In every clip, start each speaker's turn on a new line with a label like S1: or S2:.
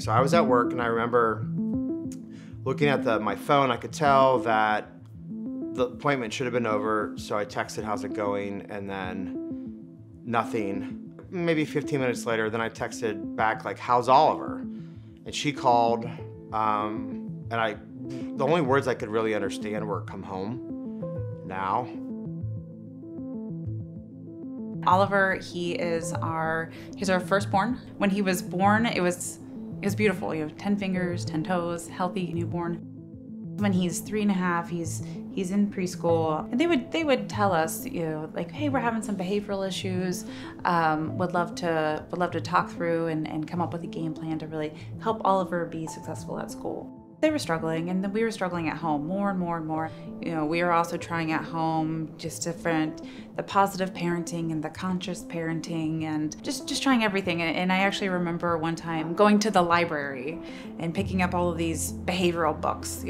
S1: So I was at work, and I remember looking at my phone. I could tell that the appointment should have been over, so I texted, "How's it going?" And then nothing. Maybe 15 minutes later, then I texted back, like, "How's Oliver?" And she called, and the only words I could really understand were, "Come home now."
S2: Oliver, he's our firstborn. When he was born, it was beautiful. You have 10 fingers, 10 toes, healthy newborn. When he's 3.5, he's in preschool, and they would tell us, like, "Hey, we're having some behavioral issues. Would love to talk through and come up with a game plan to really help Oliver be successful at school." They were struggling, and then we were struggling at home more and more and more. We were also trying at home just the positive parenting and the conscious parenting, and just trying everything. And I actually remember one time going to the library and picking up all of these behavioral books.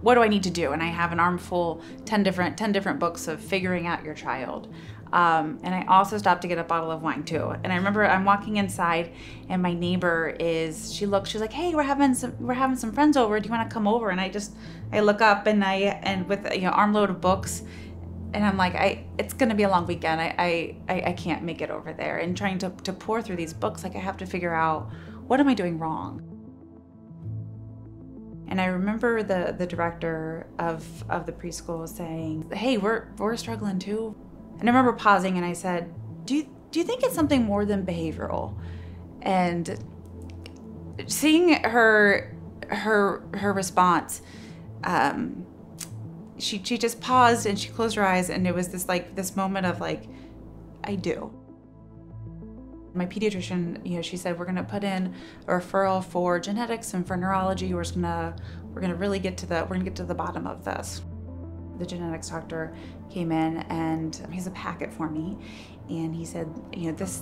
S2: What do I need to do? And I have an armful, 10 different books of figuring out your child. And I also stopped to get a bottle of wine too. And I remember I'm walking inside, and my neighbor she's like, "Hey, we're having some friends over. Do you want to come over?" And I look up, and with armload of books, and I'm like, it's gonna be a long weekend. I can't make it over there. And trying to pour through these books, like, I have to figure out, what am I doing wrong? And I remember the director of the preschool saying, "Hey, we're struggling too." And I remember pausing, and I said, do you think it's something more than behavioral?" And seeing her response, she just paused, and she closed her eyes, and it was this moment of, like, I do. My pediatrician, she said, "We're gonna put in a referral for genetics and for neurology. We're gonna really get to the bottom of this." The genetics doctor came in, and he's a packet for me, and he said, this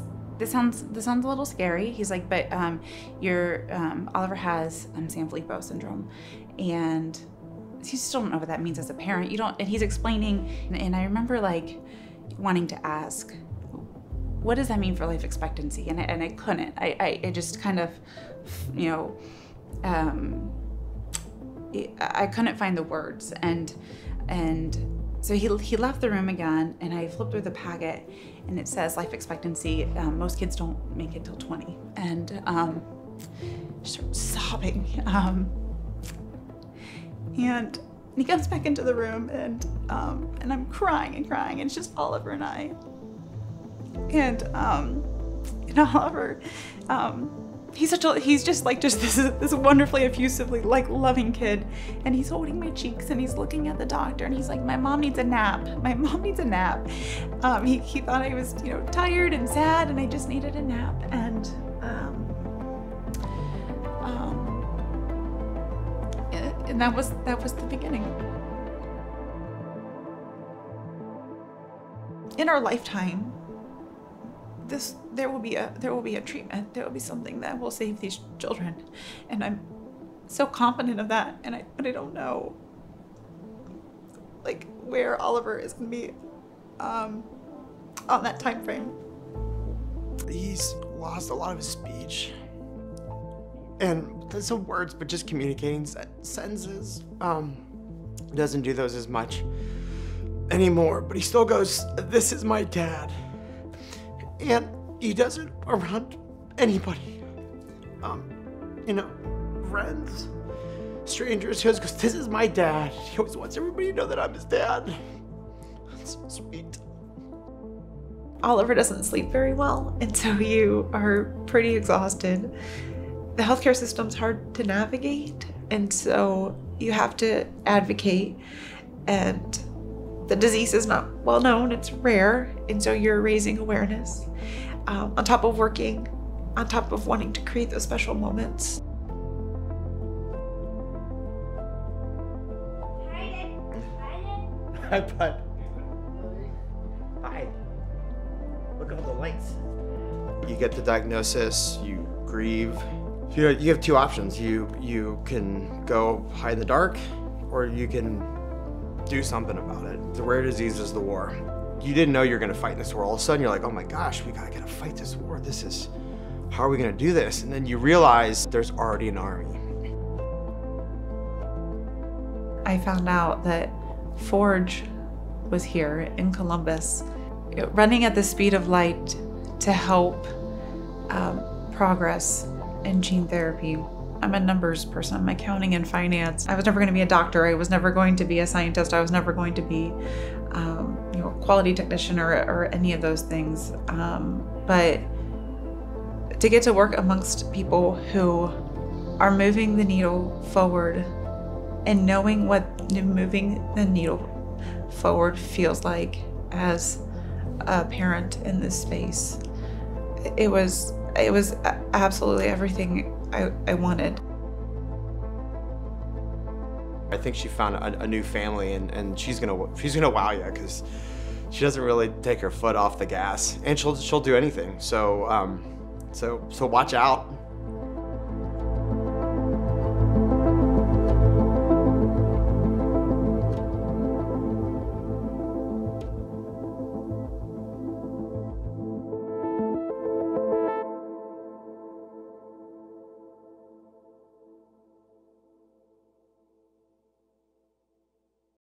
S2: sounds a little scary. He's like, "But your Oliver has Sanfilippo Syndrome, and you still don't know what that means as a parent. You don't." And he's explaining, and I remember, like, wanting to ask, "What does that mean for life expectancy?" And I couldn't. I just kind of, I couldn't find the words, and so he left the room again, and I flipped through the packet, and it says life expectancy, most kids don't make it till 20. And just started sobbing. And he comes back into the room, and I'm crying and crying, and it's just Oliver and I. And Oliver, he's just this wonderfully effusively, like, loving kid, and he's holding my cheeks, and he's looking at the doctor, and he's like, "My mom needs a nap. My mom needs a nap." He thought I was tired and sad, and I just needed a nap. And that was the beginning. In our lifetime, there will be a treatment. There will be something that will save these children, and I'm so confident of that. But I don't know, like, where Oliver is going to be on that time frame.
S1: He's lost a lot of his speech, and some words, but just communicating sentences. Doesn't do those as much anymore, but he still goes, "This is my dad." And he does it around anybody. Friends, strangers. He always goes, "This is my dad." He always wants everybody to know that I'm his dad. That's so sweet.
S2: Oliver doesn't sleep very well, and so you are pretty exhausted. The healthcare system's hard to navigate, and so you have to advocate, and the disease is not well known, it's rare, and so you're raising awareness on top of working, on top of wanting to create those special moments.
S1: Hi, bud. Hi. Look at all the lights. You get the diagnosis, you grieve. You have two options. You can go hide in the dark, or you can do something about it. The rare disease is the war. You didn't know you were gonna fight this war. All of a sudden, you're like, "Oh my gosh, we gotta fight this war. This is how are we gonna do this? And then you realize there's already an army.
S2: I found out that Forge was here in Columbus, running at the speed of light to help progress in gene therapy. I'm a numbers person. I'm accounting and finance. I was never going to be a doctor. I was never going to be a scientist. I was never going to be, a quality technician or any of those things. But to get to work amongst people who are moving the needle forward and knowing what moving the needle forward feels like as a parent in this space, it was absolutely everything I wanted.
S1: I think she found a new family, and she's gonna wow you, because she doesn't really take her foot off the gas, and she'll do anything. So watch out.